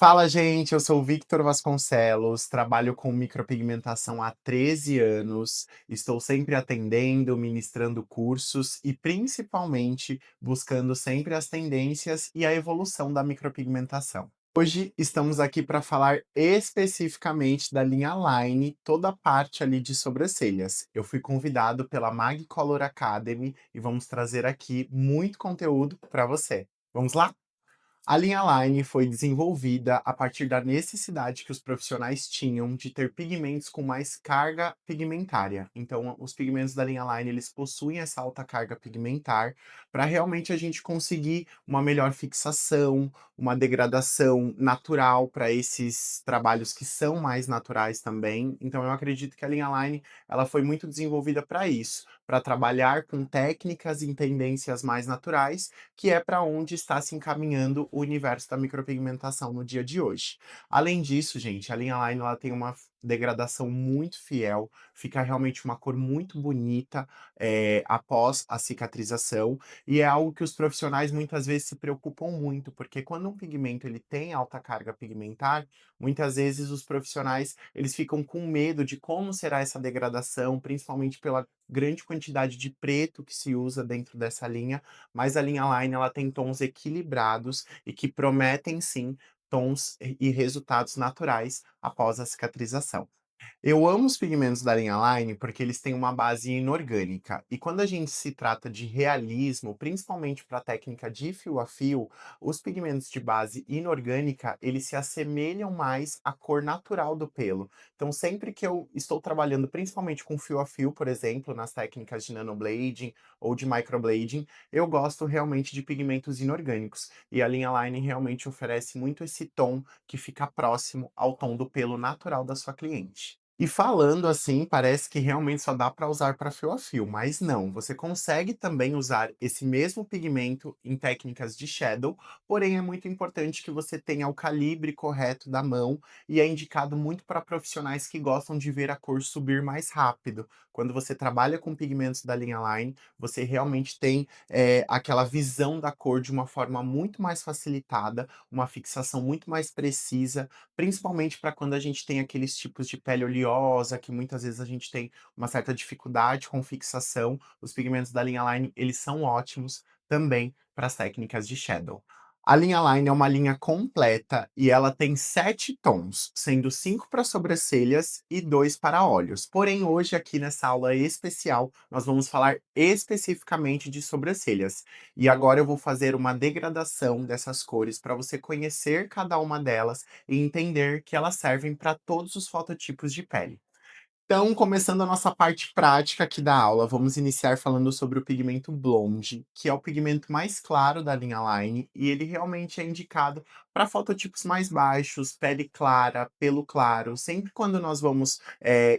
Fala, gente, eu sou o Victor Vasconcelos, trabalho com micropigmentação há 13 anos, estou sempre atendendo, ministrando cursos e principalmente buscando sempre as tendências e a evolução da micropigmentação. Hoje estamos aqui para falar especificamente da linha Line, toda a parte ali de sobrancelhas. Eu fui convidado pela Mag Color Academy e vamos trazer aqui muito conteúdo para você. Vamos lá? A linha Line foi desenvolvida a partir da necessidade que os profissionais tinham de ter pigmentos com mais carga pigmentária. Então, os pigmentos da linha Line, eles possuem essa alta carga pigmentar para realmente a gente conseguir uma melhor fixação, uma degradação natural para esses trabalhos que são mais naturais também. Então, eu acredito que a linha Line, ela foi muito desenvolvida para isso, para trabalhar com técnicas e tendências mais naturais que é para onde está se encaminhando o universo da micropigmentação no dia de hoje. Além disso, gente, a linha Line ela tem uma degradação muito fiel, fica realmente uma cor muito bonita após a cicatrização, e é algo que os profissionais muitas vezes se preocupam muito, porque quando um pigmento ele tem alta carga pigmentar, muitas vezes os profissionais eles ficam com medo de como será essa degradação, principalmente pela grande quantidade de preto que se usa dentro dessa linha, mas a linha Line ela tem tons equilibrados e que prometem sim tons e resultados naturais após a cicatrização. Eu amo os pigmentos da linha Line porque eles têm uma base inorgânica. E quando a gente se trata de realismo, principalmente para a técnica de fio a fio, os pigmentos de base inorgânica, eles se assemelham mais à cor natural do pelo. Então, sempre que eu estou trabalhando principalmente com fio a fio, por exemplo, nas técnicas de nanoblading ou de microblading, eu gosto realmente de pigmentos inorgânicos. E a linha Line realmente oferece muito esse tom que fica próximo ao tom do pelo natural da sua cliente. E falando assim, parece que realmente só dá para usar para fio a fio, mas não, você consegue também usar esse mesmo pigmento em técnicas de shadow, porém é muito importante que você tenha o calibre correto da mão e é indicado muito para profissionais que gostam de ver a cor subir mais rápido. Quando você trabalha com pigmentos da linha Line, você realmente tem aquela visão da cor de uma forma muito mais facilitada, uma fixação muito mais precisa, principalmente para quando a gente tem aqueles tipos de pele oleosa, que muitas vezes a gente tem uma certa dificuldade com fixação, os pigmentos da linha Line, eles são ótimos também para as técnicas de shadow. A linha Line é uma linha completa e ela tem 7 tons, sendo 5 para sobrancelhas e 2 para olhos. Porém, hoje aqui nessa aula especial, nós vamos falar especificamente de sobrancelhas. E agora eu vou fazer uma degradação dessas cores para você conhecer cada uma delas e entender que elas servem para todos os fototipos de pele. Então, começando a nossa parte prática aqui da aula, vamos iniciar falando sobre o pigmento Blonde, que é o pigmento mais claro da linha Line, e ele realmente é indicado para fototipos mais baixos, pele clara, pelo claro. Sempre quando nós vamos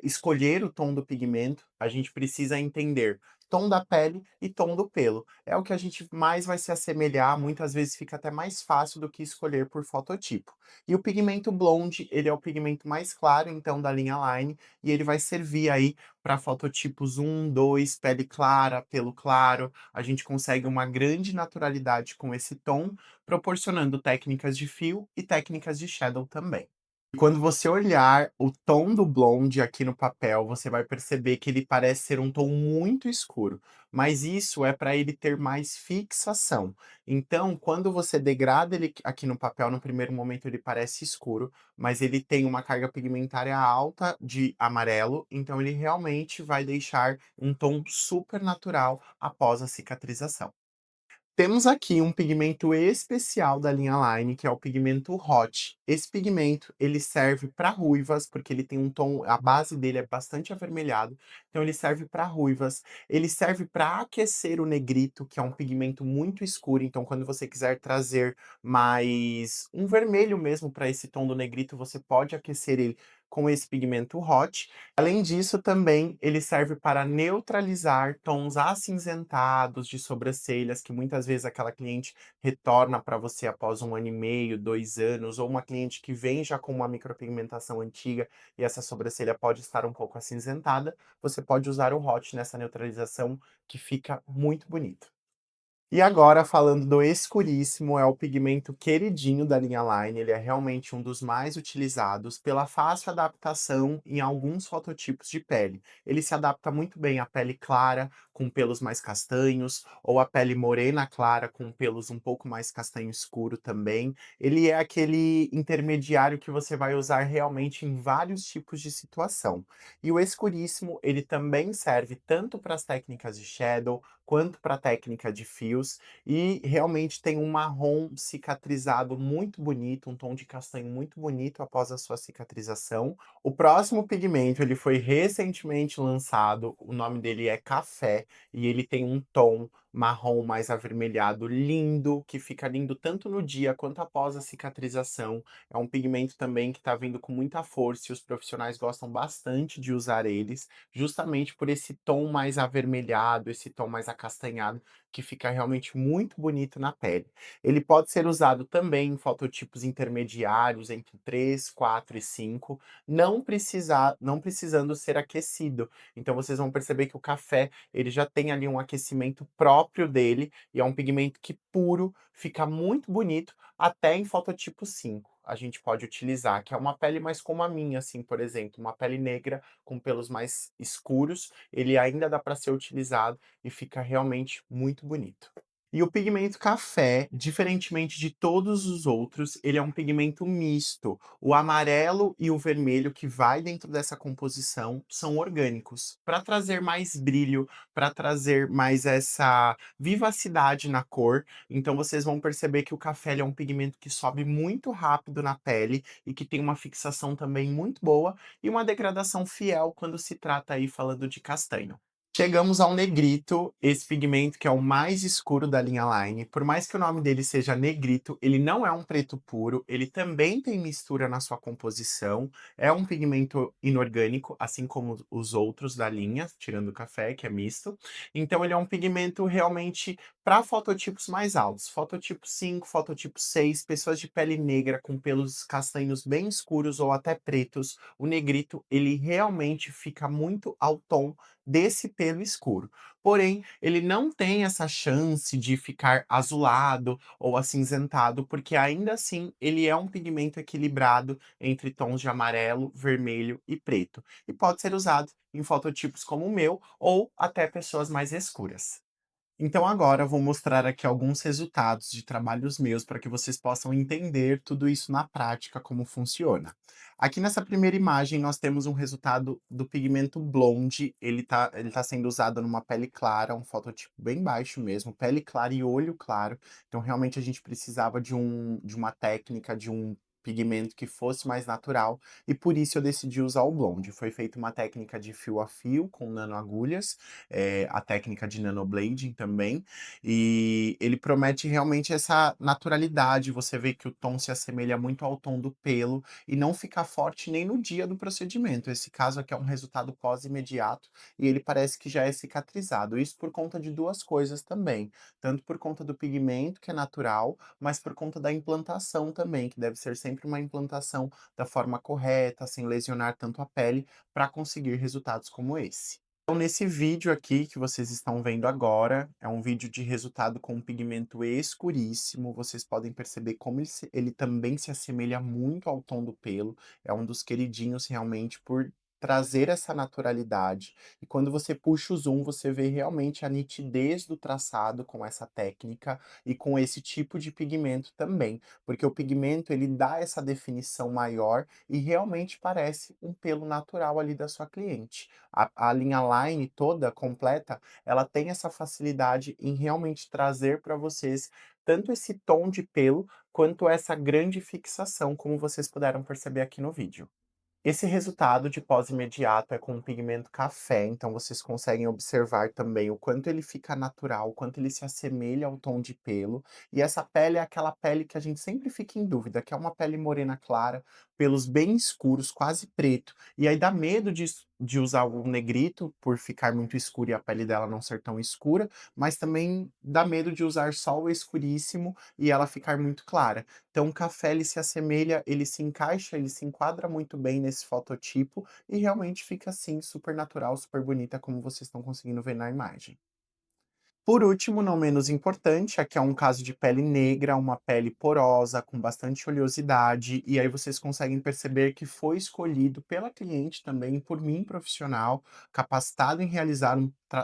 escolher o tom do pigmento, a gente precisa entender tom da pele e tom do pelo. É o que a gente mais vai se assemelhar, muitas vezes fica até mais fácil do que escolher por fototipo. E o pigmento Blonde, ele é o pigmento mais claro, então, da linha Line, e ele vai servir aí para fototipos 1, 2, pele clara, pelo claro. A gente consegue uma grande naturalidade com esse tom, proporcionando técnicas de fio e técnicas de shadow também. E quando você olhar o tom do blonde aqui no papel, você vai perceber que ele parece ser um tom muito escuro, mas isso é para ele ter mais fixação. Então, quando você degrada ele aqui no papel, no primeiro momento ele parece escuro, mas ele tem uma carga pigmentária alta de amarelo, então ele realmente vai deixar um tom super natural após a cicatrização. Temos aqui um pigmento especial da linha Line, que é o pigmento Hot. Esse pigmento, ele serve para ruivas, porque ele tem um tom, a base dele é bastante avermelhado, então ele serve para ruivas. Ele serve para aquecer o negrito, que é um pigmento muito escuro, então quando você quiser trazer mais um vermelho mesmo para esse tom do negrito, você pode aquecer ele com esse pigmento Hot. Além disso, também ele serve para neutralizar tons acinzentados de sobrancelhas, que muitas vezes aquela cliente retorna para você após 1 ano e meio, 2 anos, ou uma cliente que vem já com uma micropigmentação antiga e essa sobrancelha pode estar um pouco acinzentada, você pode usar o Hot nessa neutralização que fica muito bonito. E agora falando do escuríssimo, é o pigmento queridinho da linha Line, ele é realmente um dos mais utilizados pela fácil adaptação em alguns fototipos de pele. Ele se adapta muito bem à pele clara, com pelos mais castanhos, ou à pele morena clara, com pelos um pouco mais castanho escuro também. Ele é aquele intermediário que você vai usar realmente em vários tipos de situação. E o escuríssimo, ele também serve tanto para as técnicas de shadow, quanto para a técnica de fios, e realmente tem um marrom cicatrizado muito bonito, um tom de castanho muito bonito após a sua cicatrização. O próximo pigmento, ele foi recentemente lançado, o nome dele é Café, e ele tem um tom marrom mais avermelhado lindo, que fica lindo tanto no dia quanto após a cicatrização. É um pigmento também que está vindo com muita força e os profissionais gostam bastante de usar eles, justamente por esse tom mais avermelhado, esse tom mais acastanhado, que fica realmente muito bonito na pele. Ele pode ser usado também em fototipos intermediários entre 3, 4 e 5, não precisando ser aquecido. Então vocês vão perceber que o café, ele já tem ali um aquecimento próprio dele, e é um pigmento que puro, fica muito bonito, até em fototipo 5 a gente pode utilizar, que é uma pele mais como a minha, assim, por exemplo, uma pele negra com pelos mais escuros, ele ainda dá para ser utilizado e fica realmente muito bonito. E o pigmento café, diferentemente de todos os outros, ele é um pigmento misto. O amarelo e o vermelho que vai dentro dessa composição são orgânicos, para trazer mais brilho, para trazer mais essa vivacidade na cor. Então vocês vão perceber que o café ele é um pigmento que sobe muito rápido na pele e que tem uma fixação também muito boa e uma degradação fiel quando se trata aí falando de castanho. Chegamos ao negrito, esse pigmento que é o mais escuro da linha Line. Por mais que o nome dele seja negrito, ele não é um preto puro, ele também tem mistura na sua composição. É um pigmento inorgânico, assim como os outros da linha, tirando o café, que é misto. Então ele é um pigmento realmente para fototipos mais altos. Fototipo 5, fototipo 6, pessoas de pele negra com pelos castanhos bem escuros ou até pretos. O negrito, ele realmente fica muito ao tom desse pelo escuro. Porém, ele não tem essa chance de ficar azulado ou acinzentado, porque ainda assim ele é um pigmento equilibrado entre tons de amarelo, vermelho e preto. E pode ser usado em fototipos como o meu ou até pessoas mais escuras. Então agora eu vou mostrar aqui alguns resultados de trabalhos meus para que vocês possam entender tudo isso na prática, como funciona. Aqui nessa primeira imagem nós temos um resultado do pigmento Blonde, ele tá sendo usado numa pele clara, um fototipo bem baixo mesmo, pele clara e olho claro, então realmente a gente precisava de uma técnica, de um pigmento que fosse mais natural, e por isso eu decidi usar o Blonde. Foi feita uma técnica de fio a fio com nanoagulhas, a técnica de nanoblading também, e ele promete realmente essa naturalidade, você vê que o tom se assemelha muito ao tom do pelo e não fica forte nem no dia do procedimento. Esse caso aqui é um resultado pós-imediato e ele parece que já é cicatrizado. Isso por conta de duas coisas também, tanto por conta do pigmento, que é natural, mas por conta da implantação também, que deve ser sempre uma implantação da forma correta, sem lesionar tanto a pele, para conseguir resultados como esse. Então, nesse vídeo aqui que vocês estão vendo agora, é um vídeo de resultado com um pigmento escuríssimo. Vocês podem perceber como ele também se assemelha muito ao tom do pelo. É um dos queridinhos realmente por trazer essa naturalidade. E quando você puxa o zoom, você vê realmente a nitidez do traçado com essa técnica e com esse tipo de pigmento também, porque o pigmento ele dá essa definição maior e realmente parece um pelo natural ali da sua cliente. A linha Line toda completa, ela tem essa facilidade em realmente trazer para vocês tanto esse tom de pelo, quanto essa grande fixação, como vocês puderam perceber aqui no vídeo. Esse resultado de pós-imediato é com um pigmento café, então vocês conseguem observar também o quanto ele fica natural, o quanto ele se assemelha ao tom de pelo. E essa pele é aquela pele que a gente sempre fica em dúvida, que é uma pele morena clara, pelos bem escuros, quase preto. E aí dá medo de usar o negrito por ficar muito escuro e a pele dela não ser tão escura, mas também dá medo de usar só o escuríssimo e ela ficar muito clara. Então o café ele se assemelha, ele se encaixa, ele se enquadra muito bem nesse fototipo e realmente fica assim super natural, super bonita como vocês estão conseguindo ver na imagem. Por último, não menos importante, aqui é um caso de pele negra, uma pele porosa, com bastante oleosidade, e aí vocês conseguem perceber que foi escolhido pela cliente também, por mim, profissional, capacitado em realizar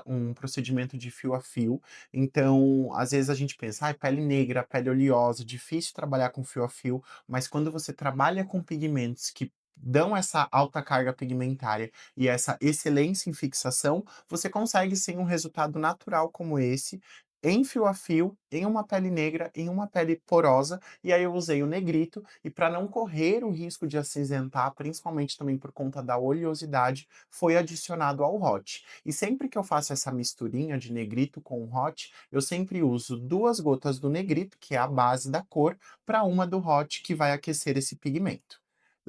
um procedimento de fio a fio. Então, às vezes a gente pensa, ai, pele negra, pele oleosa, difícil trabalhar com fio a fio, mas quando você trabalha com pigmentos que dão essa alta carga pigmentária e essa excelência em fixação, você consegue sim um resultado natural como esse, em fio a fio, em uma pele negra, em uma pele porosa, e aí eu usei o negrito, e para não correr o risco de acinzentar, principalmente também por conta da oleosidade, foi adicionado ao hot. E sempre que eu faço essa misturinha de negrito com hot, eu sempre uso 2 gotas do negrito, que é a base da cor, para uma do hot, que vai aquecer esse pigmento.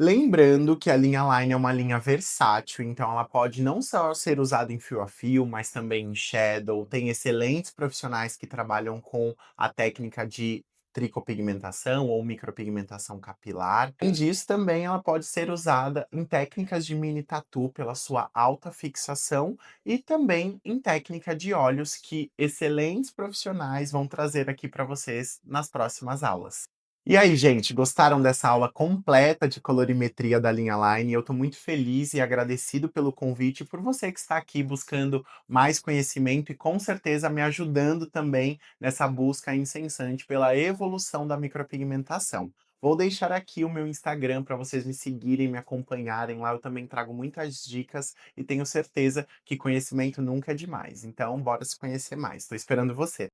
Lembrando que a linha Line é uma linha versátil, então ela pode não só ser usada em fio a fio, mas também em shadow. Tem excelentes profissionais que trabalham com a técnica de tricopigmentação ou micropigmentação capilar. Além disso, também ela pode ser usada em técnicas de mini tatu pela sua alta fixação e também em técnica de olhos que excelentes profissionais vão trazer aqui para vocês nas próximas aulas. E aí, gente, gostaram dessa aula completa de colorimetria da linha Line? Eu estou muito feliz e agradecido pelo convite e por você que está aqui buscando mais conhecimento e com certeza me ajudando também nessa busca incessante pela evolução da micropigmentação. Vou deixar aqui o meu Instagram para vocês me seguirem, me acompanharem. Lá eu também trago muitas dicas e tenho certeza que conhecimento nunca é demais. Então, bora se conhecer mais. Estou esperando você.